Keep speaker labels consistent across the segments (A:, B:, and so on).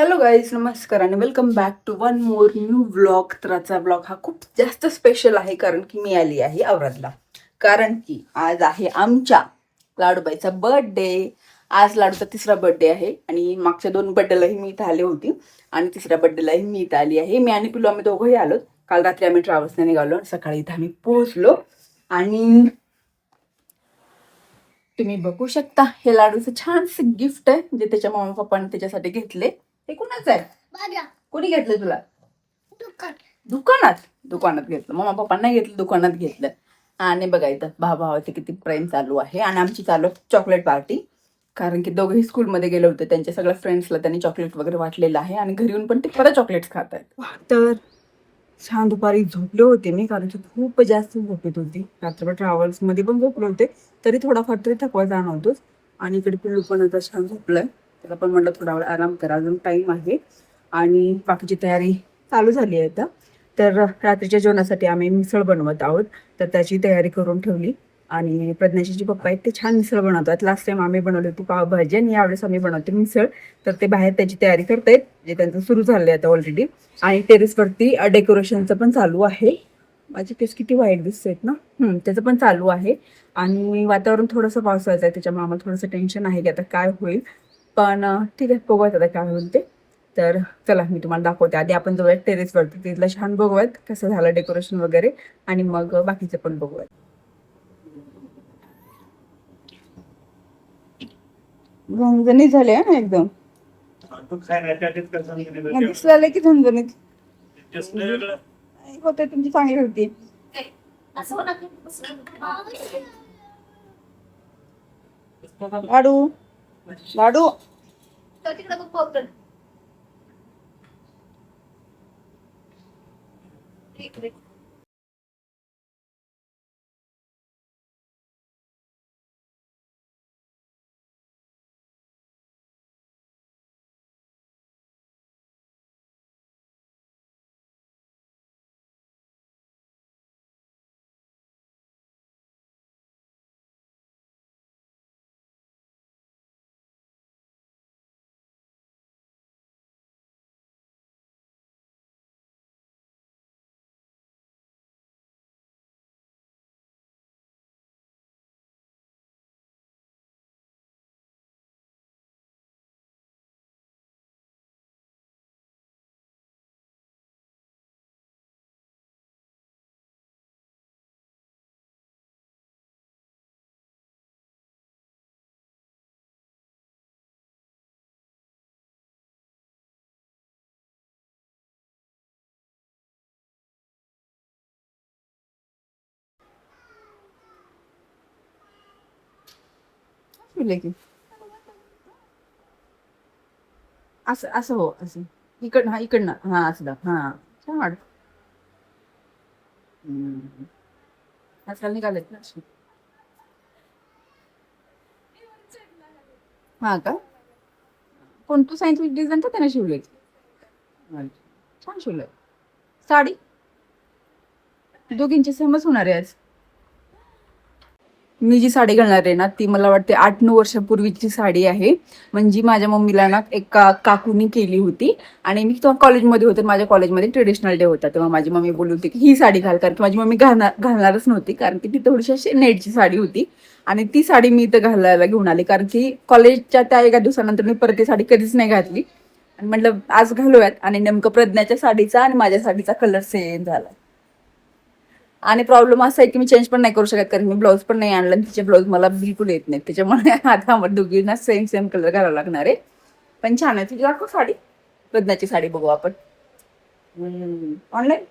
A: Hello guys, नमस्कार आणि welcome back to one more new vlog. तर आजचा व्लॉग हा खूप जास्त स्पेशल आहे कारण की मी आली आहे औरतला. कारण की आज आहे आमच्या लाडूबाईचा बर्थडे. आज लाडूचा 3रा बर्थडे आहे आणि मागच्या 2 बर्थडेलाही मी इथं आली होती आणि 3ऱ्या बर्थडेलाही मी इथं आली आहे. मी आणि पिलू आम्ही दोघंही आलो. काल रात्री आम्ही ट्रॅव्हल्सने निघालो आणि सकाळी इथं आम्ही पोहोचलो. आणि तुम्ही बघू शकता हे लाडूचं छानसं गिफ्ट आहे जे त्याच्या मम्मी पप्पाने त्याच्यासाठी घेतले. ते कुणाचं आहे? कोणी घेतलं तुला? दुकानात दुकानात घेतलं. मम्मा पप्पांना घेतलं, दुकानात घेतलं. आणि बघा इथं भावाचे किती प्रेम चालू आहे. आणि आमची चालू चॉकलेट पार्टी, कारण की दोघेही स्कूलमध्ये गेले होते. त्यांच्या सगळ्या फ्रेंड्सला त्यांनी चॉकलेट वगैरे वाटलेलं आहे आणि घरी येऊन पण ते परत चॉकलेट्स खात आहेत. तर छान दुपारी झोपले होते मी, कारण की खूप जास्त झोप येत होती. रात्रभर ट्रॅव्हल्समध्ये पण झोपले होते, तरी थोडाफार तरी थकवा जाणवतोच. आणि इकडे पिल्लू पण आता छान झोपलंय. त्याला पण म्हटलं थोडा वेळ आराम करा, अजून टाईम आहे. आणि बाकीची तयारी चालू झाली आहे आता. तर रात्रीच्या जेवणासाठी आम्ही मिसळ बनवत आहोत, तर त्याची तयारी करून ठेवली. आणि प्रज्ञाचे जे पप्पा आहेत ते छान मिसळ बनवतात. लास्ट टाइम आम्ही बनवली होती पावभाजी आणि यावेळेस आम्ही बनवते मिसळ. तर ते बाहेर त्याची तयारी करतायत, जे त्यांचं सुरू झालं आहे आता ऑलरेडी. आणि टेरेसवरती डेकोरेशनचं पण चालू आहे. माझे केस किती वाईट दिसत ना. त्याचं पण चालू आहे. आणि वातावरण थोडंसं पावसाचं आहे, त्याच्यामुळे आम्हाला थोडंसं टेन्शन आहे की आता काय होईल. पण ठीक आहे, बघूयात आता काय होईल ते. तर चला मी तुम्हाला दाखवते. आधी आपण जाऊयात टेरेसवरती, तिथलं छान बघूयात कसं झालं डेकोरेशन वगैरे, आणि मग बाकीचं पण बघूयात. झणझणीत झाले ना एकदम. दिसलं की झणझणीत होते. तुमची चांगली होती. लाडू लाडू की असं असं हो, असं इकडनं, हा इकडनं, हा असं हा छान वाटत. आजकाल निघालेत ना अशी. हा का? कोण तू सायन्स डिझाईन तर त्याने शिवले. छान शिवलंय. साडी दोघींची सेमच होणार आहे आज. मी जी साडी घालणार आहे ना, ती मला वाटते 8-9 वर्षापूर्वीची साडी आहे. म्हणजे माझ्या मम्मीला ना एक काकूनी केली होती. आणि मी तेव्हा कॉलेजमध्ये होते. माझ्या कॉलेजमध्ये ट्रेडिशनल डे होता, तेव्हा माझी मम्मी बोलली होती की ही साडी घाल. कारण की माझी मम्मी घालणारच नव्हती, कारण की ती थोडीशी अशी नेटची साडी होती. आणि ती साडी मी इथं घालायला घेऊन आली, कारण की कॉलेजच्या त्या एका दिवसानंतर मी परत ती साडी कधीच नाही घातली. आणि म्हटलं आज घालूयात. आणि नेमकं प्रज्ञाच्या साडीचा आणि माझ्या साडीचा कलर सेम झाला. आणि प्रॉब्लेम असा आहे की मी चेंज पण नाही करू शकत, कारण मी ब्लाऊज पण नाही आणलं. तिचे ब्लाऊज मला बिलकुल येत नाही, त्याच्यामुळे आता आम्हाला दोघींना सेम सेम कलर घालावा लागणार आहे. पण छान आहे. तुझी दाखव साडी. प्रज्ञाची साडी बघू आपण ऑनलाईन.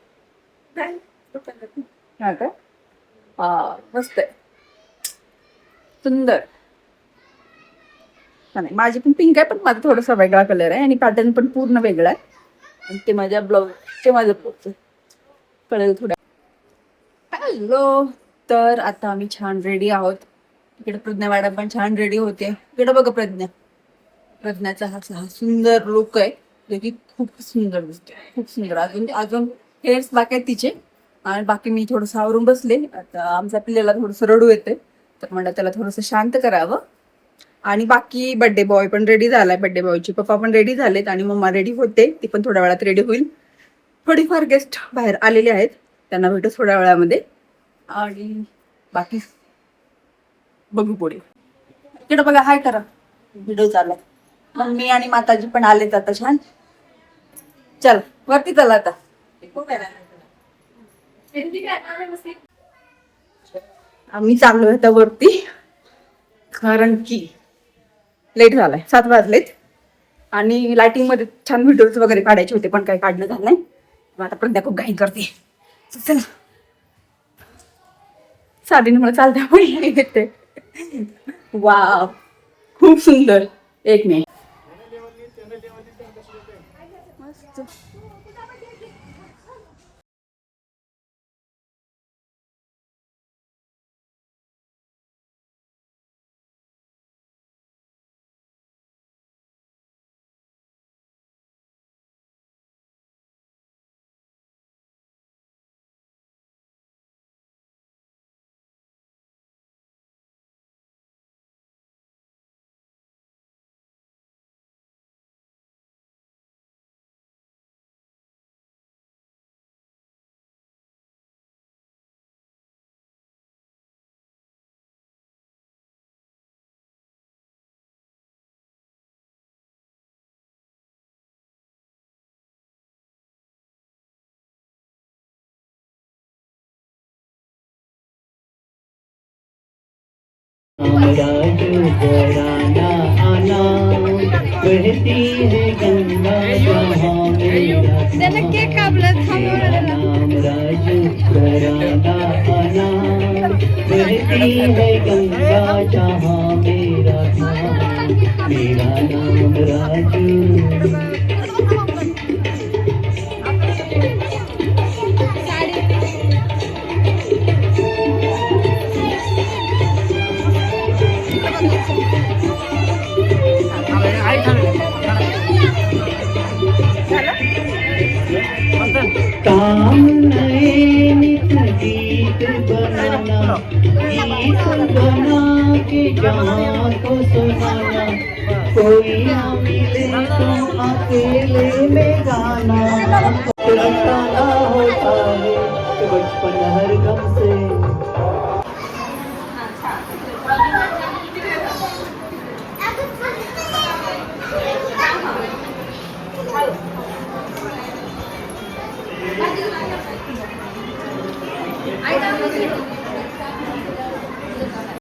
A: हा का? हा, मस्त आहे, सुंदर. नाही, माझी पण पिंक आहे, पण माझा थोडासा वेगळा कलर आहे आणि पॅटर्न पण पूर्ण वेगळा आहे. आणि ते माझ्या ब्लाऊज, ते माझं ब्लाऊज कळेल थोड्या. हॅलो. तर आता आम्ही छान रेडी आहोत. इकडे प्रज्ञा मॅडम पण छान रेडी होते. इकडे बघा प्रज्ञा. प्रज्ञाचा हा सुंदर लुक आहे, जो की खूप सुंदर दिसते, खूप सुंदर. अजून अजून हेअर्स बाकी आहेत तिचे. आणि बाकी मी थोडंसं आवरून बसले. आता आमच्या पिल्लेला थोडंसं रडू येते, तर म्हणलं त्याला थोडंसं शांत करावं. आणि बाकी बर्थडे बॉय पण रेडी झालाय. बर्थडे बॉयचे पप्पा पण रेडी झालेत आणि मम्मा रेडी होते. ती पण थोड्या वेळात रेडी होईल. थोडीफार गेस्ट बाहेर आलेले आहेत, त्यांना भेटू थोड्या वेळामध्ये. आणि बाकी बघू पुढे. तिकडे बघा, हाय करा, व्हिडिओ चालू. मम्मी आणि माताजी पण आलेत आता. छान. चल वरती चला आता. आम्ही चाललोय आता वरती, कारण की लेट झालाय. 7 वाजलेत आणि लाइटिंग मध्ये छान व्हिडिओज वगैरे काढायचे होते, पण काही काढलं झालं नाही. मग आता प्रज्ञा खूप घाई करते. चल साडीने मला चालता पण येते. वाव, खूप सुंदर. एक मिनिट. मस्त.
B: घराना आना बहती है गंगा जहाँ मेरा नाम राजू घराना आना बहती है गंगा जहाँ मेरा नाम राजू. काम नए नित गीत बनाना, गीत बना के जहाँ को सुनाना, कोई ना मिले तो अकेले में गाना. रटाना होता है बचपन हर गम से